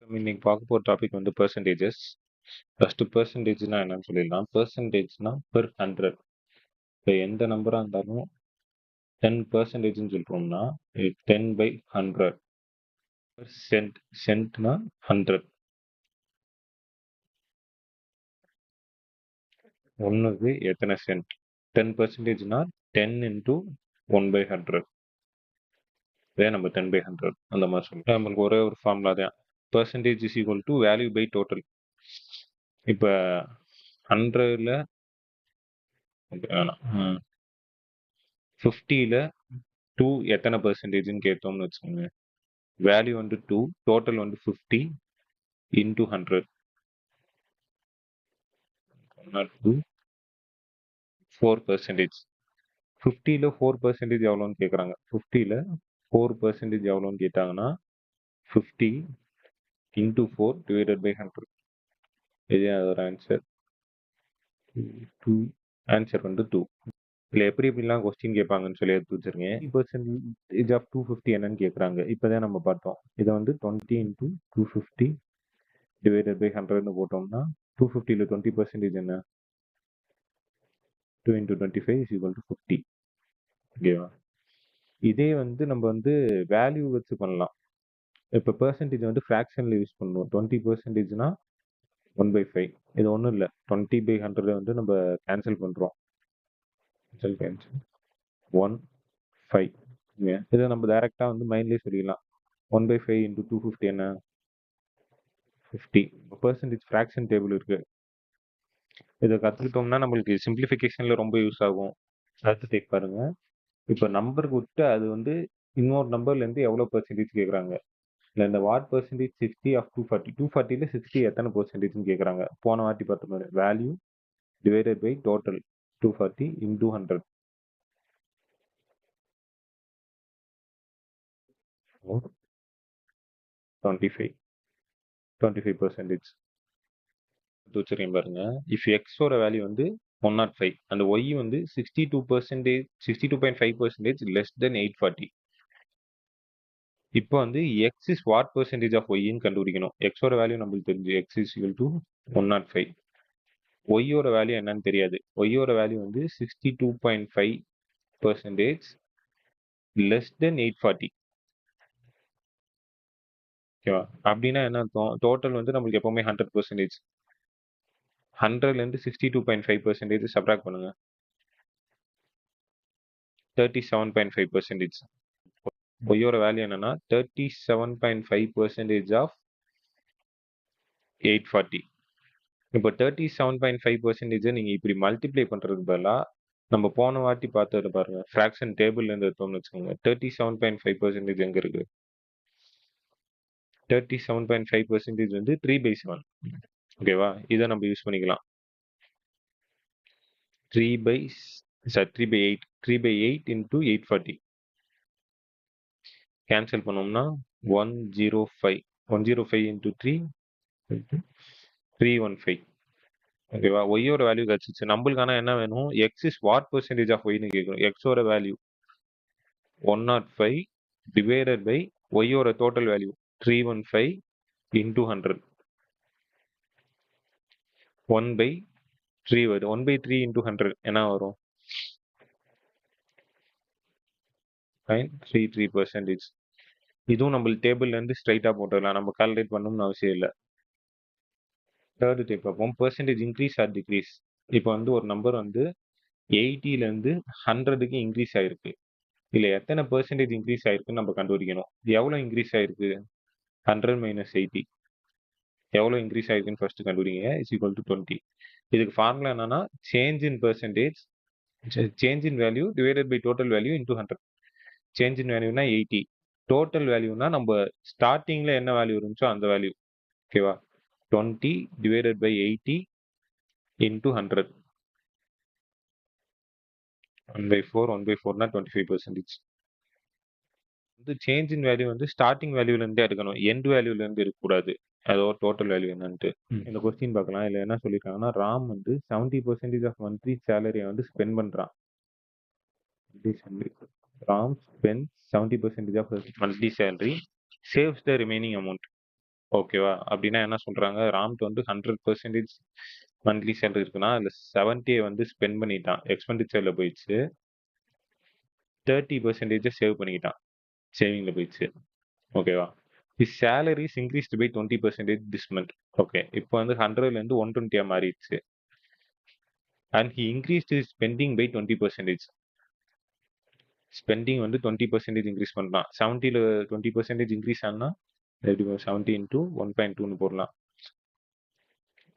நம்ம இன்னைக்கு பார்க்க போகிற டாபிக் வந்து பெர்சன்டேஜஸ். ஃபர்ஸ்ட் பெர்சன்டேஜ்னா என்னன்னு சொல்லிடலாம். பெர்சன்டேஜ்னா பெர் 100. இப்போ எந்த நம்பராக இருந்தாலும் 10% சொல்கிறோம்னா 10/100. சென்ட், சென்ட்னா 100. ஒன்றுக்கு எத்தனை சென்ட்? 10%னா 10 இன்டூ 1/100. இதே நம்ம 10/100 அந்த மாதிரி சொல்லுவோம். நம்மளுக்கு ஒரே ஒரு ஃபார்முலா தான். Percentage is equal to value by total. இப்போ 100ல் 50ல் 2 எத்தனை பெர்சன்டேஜ்னு கேட்டோம்னு வச்சுக்கோங்க. வேல்யூ வந்து 2, டோட்டல் வந்து 50 இன்டூ 100. 4%. 50ல் 4% எவ்வளோன்னு கேட்குறாங்க. 50ல் 4% எவ்வளோன்னு கேட்டாங்கன்னா 50 இன்டூ 4 டிவைடட் பை 100. இதே அதோட ஆன்சர். 2 ஆன்சர் வந்து 2. இதில் எப்படிலாம் கொஸ்டின் கேட்பாங்கன்னு சொல்லி எடுத்து வச்சிருங்க. 30% ஆஃப் 250 என்னன்னு கேட்குறாங்க. இப்போதான் நம்ம பார்த்தோம். இதை வந்து 20 இன்டூ 250 டிவைடட் பை 100ன்னு போட்டோம்னா 250ல் 20% என்ன? 2 into 25 is equal to 50. ஓகேவா? இதே வந்து நம்ம வந்து வேல்யூ வச்சு பண்ணலாம். இப்போ பெர்சன்டேஜ் வந்து ஃப்ராக்ஷனில் யூஸ் பண்ணுவோம். 20%னா 1/5. இது ஒன்றும் இல்லை. 20/100 வந்து நம்ம கேன்சல் பண்ணுறோம். கேன்சல் 1 5. இதை நம்ம டைரெக்டாக வந்து மைண்ட்லேயே சொல்லிடலாம். 1/5 into 250 என்ன? 50. பெர்சன்டேஜ் ஃப்ராக்ஷன் டேபிள் இருக்கு. இதை கற்றுக்கிட்டோம்னா நம்மளுக்கு சிம்பிளிஃபிகேஷனில் ரொம்ப யூஸ் ஆகும். அடுத்து டேக் பாருங்க. இப்போ நம்பருக்கு விட்டு அது வந்து இன்னொரு நம்பர்லேருந்து எவ்வளோ பெர்சன்டேஜ் கேட்குறாங்க. இல்லை இந்த வாட் பெர்சன்டேஜ் 60 ஆஃப் 240. 240ல் 60 எத்தனை பெர்சன்டேஜ்னு கேட்குறாங்க. போன வாட்டி பார்த்த மாதிரி value divided by total 240 into 100. 25% வச்சுருக்கேன் பாருங்க. இஃப் எக்ஸோட வேல்யூ வந்து 105 அந்த ஒய் வந்து 62%, 62.5% லெஸ் தென் 840. இப்போ வந்து X is what percentage of ஒய்ன்னு கண்டுபிடிக்கணும். எக்ஸோட வேல்யூ நம்மளுக்கு தெரிஞ்சு எக்ஸ் இஸ் ஈக்குவல் டு 105. ஒய்யோட வேல்யூ என்னன்னு தெரியாது. ஒய்யோட வேல்யூ வந்து 62.5% லெஸ் தென் 840. ஓகேவா? அப்படின்னா என்ன அர்த்தம்? டோட்டல் வந்து நம்மளுக்கு எப்பவுமே 100%. 100லேருந்து 62.5% சப்ராக்ட் பண்ணுங்க. 37.5%. ஒய்யோட வேல்யூ என்னன்னா 37.5% ஆஃப் 840. இப்போ 37.5% நீங்க இப்படி மல்டிப்ளை பண்றதுக்கு பதிலாக நம்ம போன வாட்டி பார்த்தது பாருங்க. ஃப்ராக்ஷன் டேபிள்ல இருந்து எடுத்தோம்னு வச்சுக்கோங்க. 37.5% எங்க இருக்கு? 37.5% வந்து 3/7. ஓகேவா? இதை நம்ம யூஸ் பண்ணிக்கலாம். 3/8. 3/8 இன்டூ 840 கேன்சல் பண்ணோம்னா 105. 105 இன்டூ 3 315. ஓகேவா? ஒய்யோட வேல்யூ கிடைச்சிச்சு. நம்மளுக்கான என்ன வேணும்? X is what percentage of ஒய்னு கேட்கணும். எக்ஸோட வேல்யூ 105 டிவைடட் பை ஒய்யோட டோட்டல் வேல்யூ 315 இன்டூ 100. 1/3 வருது. 1/3 இன்டூ 100 என்ன வரும்? 0.33%. இதுவும் நம்மளுக்கு டேபிள்ல இருந்து ஸ்ட்ரைட்டா போட்டுடலாம். நம்ம கால்குலேட் பண்ணணும்னு அவசியம் இல்லை. தேர்ட் டைப் பார்ப்போம். Percentage increase R degrees. இப்போ வந்து ஒரு நம்பர் வந்து 80லேருந்து 100க்கு இன்க்ரீஸ் ஆயிருக்கு. இல்லை எத்தனை பெர்சன்டேஜ் இன்க்ரீஸ் ஆயிருக்குன்னு நம்ம கண்டுபிடிக்கணும். எவ்வளோ இன்க்ரீஸ் ஆயிருக்கு? 100 மைனஸ் 80. எவ்வளோ இன்க்ரீஸ் ஆயிருக்குன்னு ஃபர்ஸ்ட் கண்டுபிடிங்க. Is equal to 20. இதுக்கு ஃபார்முலா என்னன்னா change in percentage, change in value divided by total value into 100. Change in வேல்யூனா 80. டோட்டல் வேல்யூனா நம்ம ஸ்டார்டிங்ல என்ன வேல்யூ இருந்துச்சோ அந்த வேல்யூ. ஓகேவா? 20 டிவைடட் பை 80 இன்டூ 100. 1/4. 1/4னா 25%. வந்து சேஞ்ச் இன் வேல்யூ வந்து ஸ்டார்டிங் வேல்யூல இருந்தே எடுக்கணும். எண்ட் வேல்யூல இருந்து இருக்கக்கூடாது. அதோ டோட்டல் வேல்யூ என்னன்ட்டு இந்த கொஸ்டின் பார்க்கலாம். இதுல என்ன சொல்லியிருக்காங்கன்னா ராம் வந்து 70% ஆஃப் மந்த்லி சேலரியை வந்து ஸ்பெண்ட் பண்றான். Ram spend 70% of monthly salary, saves the remaining amount. ஓகேவா? அப்படின்னா என்ன சொல்றாங்க, ராம்க்கு வந்து 100% மந்த்லி சேலரி இருக்குன்னா, அதுல 70 வந்து ஸ்பெண்ட் பண்ணிட்டான். எக்ஸ்பெண்டிச்சர்ல போயிடுச்சு. 30% சேவ் பண்ணிக்கிட்டான். சேவிங்ல போயிடுச்சு. ஓகேவா? His salary's increased by 20% this month. Okay. இப்போ வந்து 100ல இருந்து 120 மாறிடுச்சு. And he increased his spending by 20%. Spending வந்து 20% இன்க்ரீஸ் பண்ணலாம். 70ல 20% இன்க்ரீஸ் ஆனா எப்படி 70 இன்டூ 1.2ன்னு போடலாம்.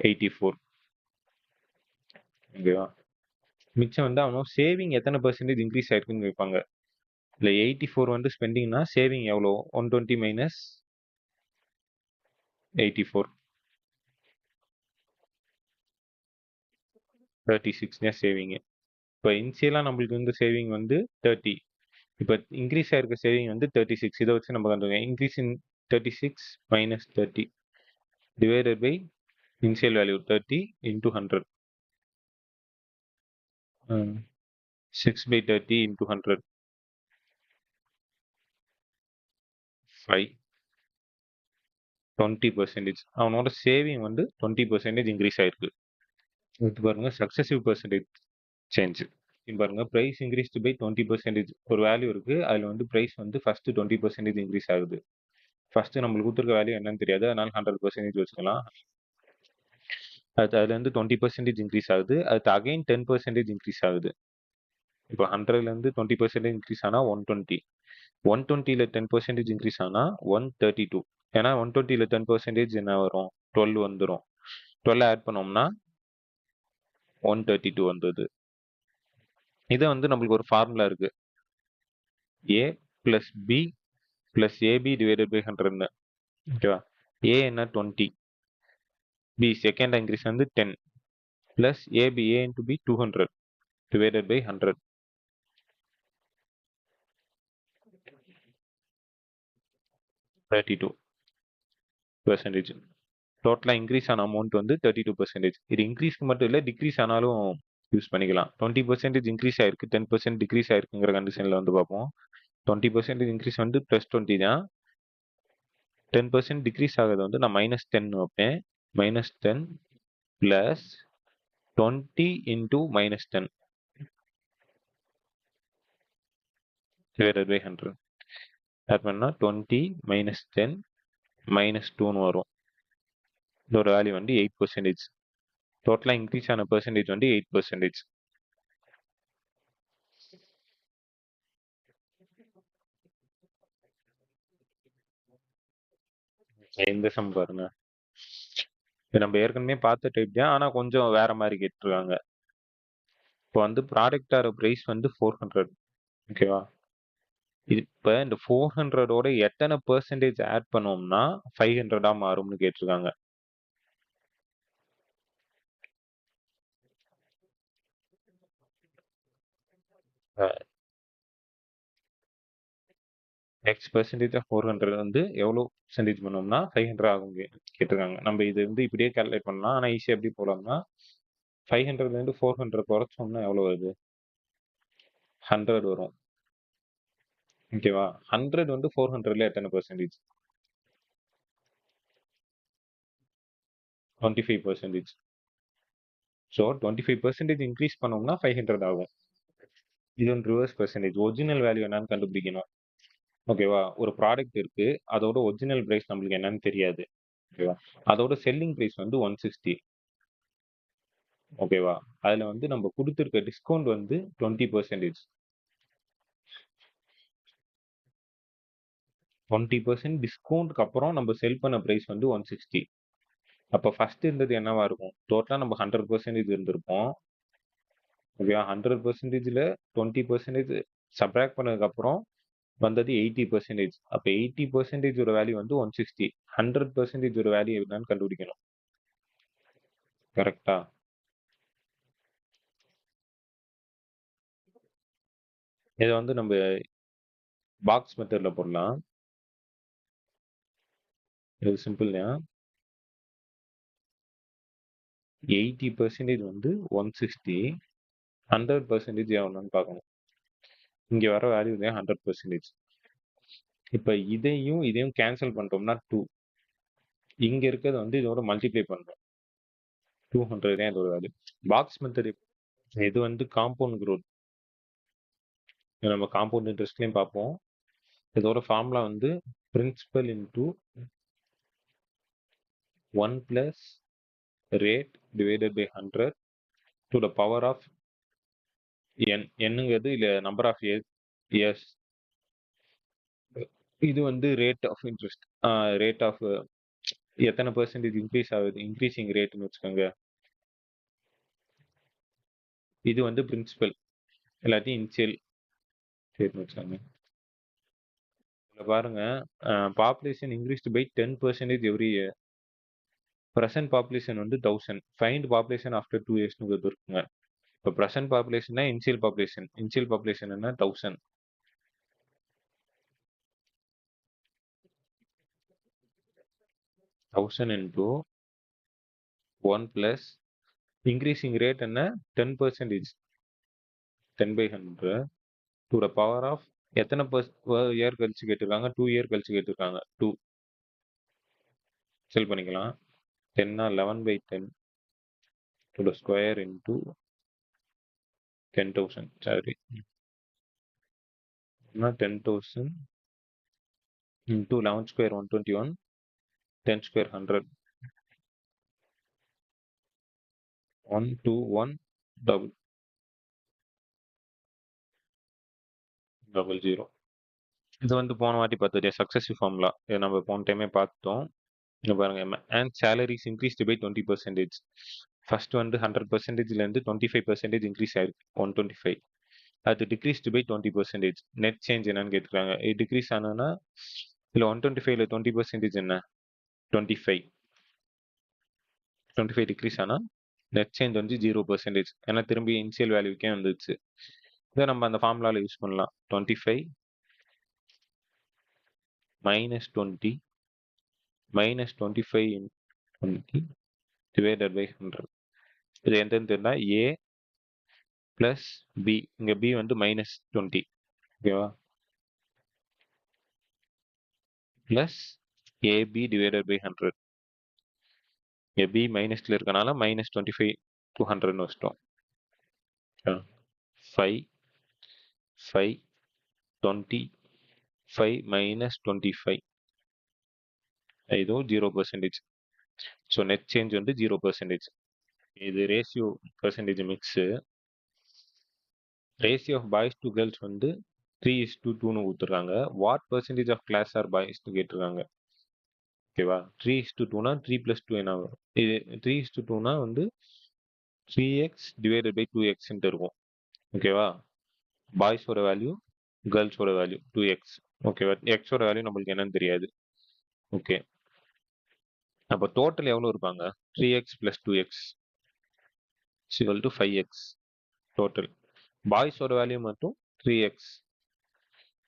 84. ஓகேவா? மிச்சம் வந்து அவன் சேவிங் எத்தனை பெர்சன்டேஜ் இன்க்ரீஸ் ஆயிருக்குன்னு கேட்பாங்க. இல்லை 84 வந்து ஸ்பெண்டிங்னா சேவிங் எவ்வளோ? 120 மைனஸ் 84, 36 தான் சேவிங். இப்போ இனிஷியலாக நம்மளுக்கு வந்து சேவிங் வந்து 30. இப்போ இன்க்ரீஸ் ஆயிருக்க சேவிங் வந்து 36. இதை வச்சு நம்ம கண்டுபிடிக்கலாம். Increase in 36 minus 30 divided by initial value 30 into 100. 6 by 30 into 100. 5. 20%. அவனோட சேவிங் வந்து 20% இன்க்ரீஸ் ஆயிருக்கு. இது பாருங்க சக்சஸிவ் பெர்சன்டேஜ் சேஞ்ச். பாருங்க பிரைஸ் இன்க்ரீஸ் பை 20%. ஒரு வேல்யூ இருக்கு, அதுல வந்து பிரைஸ் வந்து ஃபர்ஸ்ட் 20% இன்க்ரீஸ் ஆகுது. ஃபர்ஸ்ட் நம்மளுக்கு கொடுத்துருக்க வேல்யூ என்னன்னு தெரியாது, அதனால 100% வச்சுக்கலாம். அதுல இருந்து 20% இன்க்ரீஸ் ஆகுது, அது அகைன் 10% இன்க்ரீஸ் ஆகுது. இப்போ 100ல இருந்து 20% இன்க்ரீஸ் ஆனா 120. 120ல 10% இன்க்ரீஸ் ஆனா 132. ஏன்னா 120ல 10% என்ன வரும்? 12 வந்துடும். 12 ஆட் பண்ணோம்னா 132 வந்தது. இதை வந்து நம்மளுக்கு ஒரு ஃபார்முலா இருக்கு. A plus B plus AB divided by 100. ஓகேவா? ஏ என்ன 20, பி செகண்ட் இன்க்ரீஸ் வந்து 10 plus AB A into B 200 divided by 100. 32%. டோட்டலாக இன்க்ரீஸ் ஆன அமௌண்ட் வந்து 32%. இது இன்க்ரீஸ்க்கு மட்டும் இல்லை, டிக்ரீஸ் ஆனாலும் யூஸ் பண்ணிக்கலாம். 20% இன்க்ரீஸ் ஆயிருக்கு, 10% டிக்ரீஸ் ஆயிருக்குங்கிற கண்டிஷனில் வந்து பார்ப்போம். 20% இன்க்ரீஸ் வந்து +20 தான். 10% டிக்ரீஸ் ஆகுது வந்து நான் -10 வைப்பேன். -10 plus 20 into -10 divided by 100. Add பண்ணால் 20 -10 -2ன்னு வரும். இதோட வேல்யூ வந்து 8%. டோட்டலாக இன்க்ரீஸ் ஆன பெர்சன்டேஜ் வந்து 8%. இந்த சம் பாருங்க. இது நம்ம ஏற்கனவே பார்த்த டைப் தான், ஆனால் கொஞ்சம் வேற மாதிரி கேட்டிருக்காங்க. இப்போ வந்து ப்ராடக்டோட ப்ரைஸ் வந்து 400. ஓகேவா? இப்போ இந்த 400ஓட எத்தனை பெர்சன்டேஜ் ஆட் பண்ணோம்னா 500 மாறும்னு கேட்டிருக்காங்க. எக்ஸ் பெர்சன்டேஜ் ஆஃப் 400 வந்து எவ்வளோ பெர்சன்டேஜ் பண்ணோம்னா 500 ஆகும் கேட்டிருக்காங்க. நம்ம இது வந்து இப்படியே கால்குலேட் பண்ணலாம், ஆனால் ஈஸியாக எப்படி போடலாம்னா 500லேருந்து 400 குறைச்சோம்னா எவ்வளோ வருது? 100 வரும். ஓகேவா? 100 வந்து 400ல எத்தனை பெர்சன்டேஜ்? 25%. ஸோ 25% இன்க்ரீஸ் பண்ணோம்னா 500 ஆகும். இது வந்து ரிவர்ஸ் பெர்சன்டேஜ். ஒரிஜினல் வேல்யூ என்னன்னு கண்டுபிடிக்கணும். ஓகேவா? ஒரு ப்ராடக்ட் இருக்கு, அதோட ஒரிஜினல் பிரைஸ் நம்மளுக்கு என்னன்னு தெரியாது. ஓகேவா? அதோட செல்லிங் பிரைஸ் வந்து 160. ஓகேவா? அதுல வந்து நம்ம கொடுத்துருக்க டிஸ்கவுண்ட் வந்து 20%. 20% டிஸ்கவுண்ட்க்கு அப்புறம் நம்ம செல் பண்ண பிரைஸ் வந்து 160. அப்போ ஃபர்ஸ்ட் இருந்தது என்னவா இருக்கும்? டோட்டலா நம்ம 100% இருந்திருப்போம். ஓகேவா? 100%ல 20% சப்ராக்ட் பண்ணதுக்கு அப்புறம் வந்தது 80%. அப்ப 80% ஒரு வேல்யூ வந்து 160. 100% ஒரு வேல்யூ என்னன்னு கண்டுபிடிக்கணும். கரெக்டா? இதை வந்து நம்ம பாக்ஸ் மெத்தட்ல போடலாம். இது சிம்பிள் தான். 80% வந்து 160. 100% எவ்வளோன்னு பார்க்கணும். இங்க வர வேல்யூ தான் 100%. இப்ப இதையும் கேன்சல் பண்ணிட்டோம்னா 2. இங்க இருக்கிறது வந்து இதோட மல்டிப்ளை பண்றோம். 200 தான் இதோட வேல்யூ. பாக்ஸ் மெத்தட் இது வந்து காம்பவுண்ட் growth. நம்ம காம்பவுண்ட் இன்ட்ரெஸ்ட்லயும் பார்ப்போம். இதோட ஃபார்முலா வந்து principal into 1 plus rate divided by 100 to the power of n. என்னங்கிறது இல்ல நம்பர் ஆஃப் இயர்ஸ். இது வந்து rate of interest, rate of எத்தனை பெர்சன்டேஜ் இன்க்ரீஸ் ஆகுது, இன்க்ரீசிங் ரேட்னு வச்சுக்கோங்க. இது வந்து பிரின்சிபல், எல்லாத்தையும் இனிஷியல் ரேட்னு வச்சுக்கோங்க. இதில் பாருங்க, population increased by 10% every year. Present population வந்து 1000. ஃபைண்ட் பாப்புலேஷன் ஆஃப்டர் 2 இயர்ஸ்னு இருக்குங்க. இப்போ ப்ரெசன்ட் பாப்புலேஷன்னா இனிஷியல் பாப்புலேஷன். இனிஷியல் பாப்புலேஷன் என்ன 1000. 1000 இன்டூ 1 பிளஸ் இன்க்ரீசிங் ரேட் என்ன 10%. 10/100 டு த பவர் ஆஃப் எத்தனை இயர் கழிச்சு கேட்டிருக்காங்க, 2 இயர் கழிச்சு கேட்டிருக்காங்க. 2 செல் பண்ணிக்கலாம். 10 11/10 to the square into 10,000. Sorry, 10,000 into 11 square 121, 10 square 100, 121 000. இது வந்து போன வாட்டி பார்த்தது சக்சஸிவ் ஃபார்முலா. இதை நம்ம போன டைமே பார்த்தோம். இங்க பாருங்க, and salary's increased by 20%. First வந்து 100%லேருந்து 25% இன்க்ரீஸ் ஆயிருக்கு, 125. அது டிக்ரீஸ்டு பை 20%. நெட் சேஞ்ச் என்னன்னு கேட்டுருக்காங்க. இது டிக்ரீஸ் ஆனதுன்னா இல்லை 125ல 20% என்ன 25. 25 டிக்ரீஸ் ஆனால் நெட் சேஞ்ச் வந்து 0%. ஏன்னா திரும்பி இனிஷியல் வேல்யூக்கே வந்துச்சு. இதை நம்ம அந்த ஃபார்முலாவில் யூஸ் பண்ணலாம். 25 minus 20 minus 25 20 divided by 100. இது எந்தன்னு தெரியல. A plus B. இங்க B வந்து minus 20. ஓகேவா? plus AB divided by 100. இங்க B மைனஸ்ல இருக்கனால minus 25 to 100 வச்சிட்டோம். 5 5 20 5 minus 25. இதுவும் 0%. ஸோ நெட் சேஞ்ச் வந்து 0%. இது ratio percentage mix. Ratio of boys to girls வந்து 3:2ன்னு கொடுத்துருக்காங்க. What percentage of class are பாய்ஸ்னு கேட்டிருக்காங்க. ஓகேவா? 3:2னா 3 + 2 என்ன வரும்? இது 3:2னா வந்து 3x டிவைடட் பை 2xன்ட்டு இருக்கும். ஓகேவா? பாய்ஸோட வேல்யூ, கேர்ள்ஸோட வேல்யூ 2x. ஓகேவா? எக்ஸோட வேல்யூ நம்மளுக்கு என்னன்னு தெரியாது. ஓகே, அப்போ டோட்டல் எவ்வளோ இருப்பாங்க? 3x + 2x = 5x total. பாய்ஸோட value மட்டும் 3x.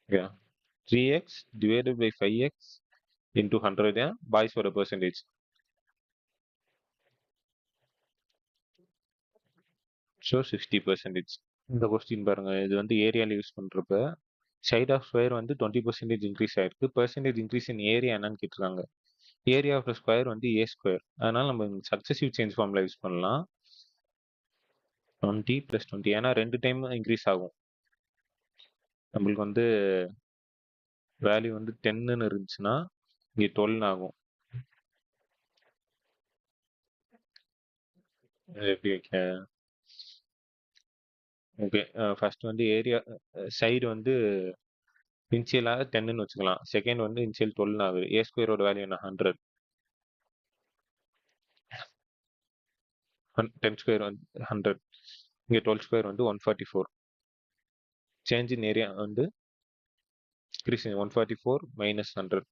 Okay, 3x divided by 5x into 100 தான் பாய்ஸோட பெர்சன்டேஜ். ஸோ 60%. இந்த கொஸ்டின் பாருங்க, இது வந்து ஏரியாவில் யூஸ் பண்ணுறப்ப சைட் ஆஃப் ஸ்கொயர் வந்து 20% இன்க்ரீஸ் ஆயிருக்கு. பெர்சன்டேஜ் இன்க்ரீஸ் இன் ஏரியா என்னன்னு கேட்டிருக்காங்க. ஏரியா ஆஃப் ஸ்கொயர் வந்து a ஸ்கொயர். அதனால நம்ம சக்சஸிவ் சேஞ்ச் ஃபார்முலா யூஸ் பண்ணலாம். 20 + 20, ஏன்னா 2 டைம் இன்க்ரீஸ் ஆகும். நம்மளுக்கு வந்து வேல்யூ வந்து 10ன்னு இருந்துச்சுன்னா இங்கே 12 ஆகும். எப்படி வைக்க? ஓகே, ஃபர்ஸ்ட் வந்து ஏரியா சைடு வந்து இனிஷியலாக 10ன்னு வச்சுக்கலாம். செகண்ட் வந்து இனிஷியல் 12 ஆகுது. a ஸ்கொயரோட வேல்யூ என்ன 100. 10 ஸ்கொயர் வந்து 100. இங்கே 12 ஸ்கொயர் வந்து 144. சேஞ்ச் இன் ஏரியா வந்து இன்க்ரீஸ் 144 - 100,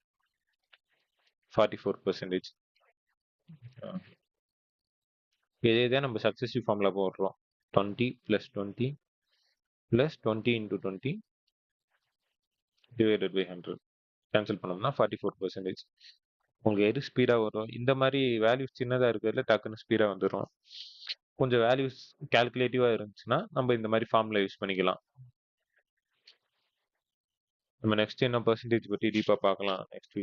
44%. இதே தான் நம்ம சக்சஸிவ் ஃபார்முலா போடுறோம். 20 + 20 + 20 × 20 divided by 100. கேன்சல் பண்ணோம்னா 44%. உங்களுக்கு எது ஸ்பீடாக வரும்? இந்த மாதிரி வேல்யூஸ் சின்னதாக இருக்கிறதுல டக்குன்னு ஸ்பீடாக வந்துடும். கொஞ்சம் வேல்யூஸ் கால்குலேட்டிவாக இருந்துச்சுன்னா நம்ம இந்த மாதிரி ஃபார்முலா யூஸ் பண்ணிக்கலாம். நம்ம நெக்ஸ்ட் என்ன பெர்சன்டேஜ் பற்றி டீப்பாக பார்க்கலாம் நெக்ஸ்ட்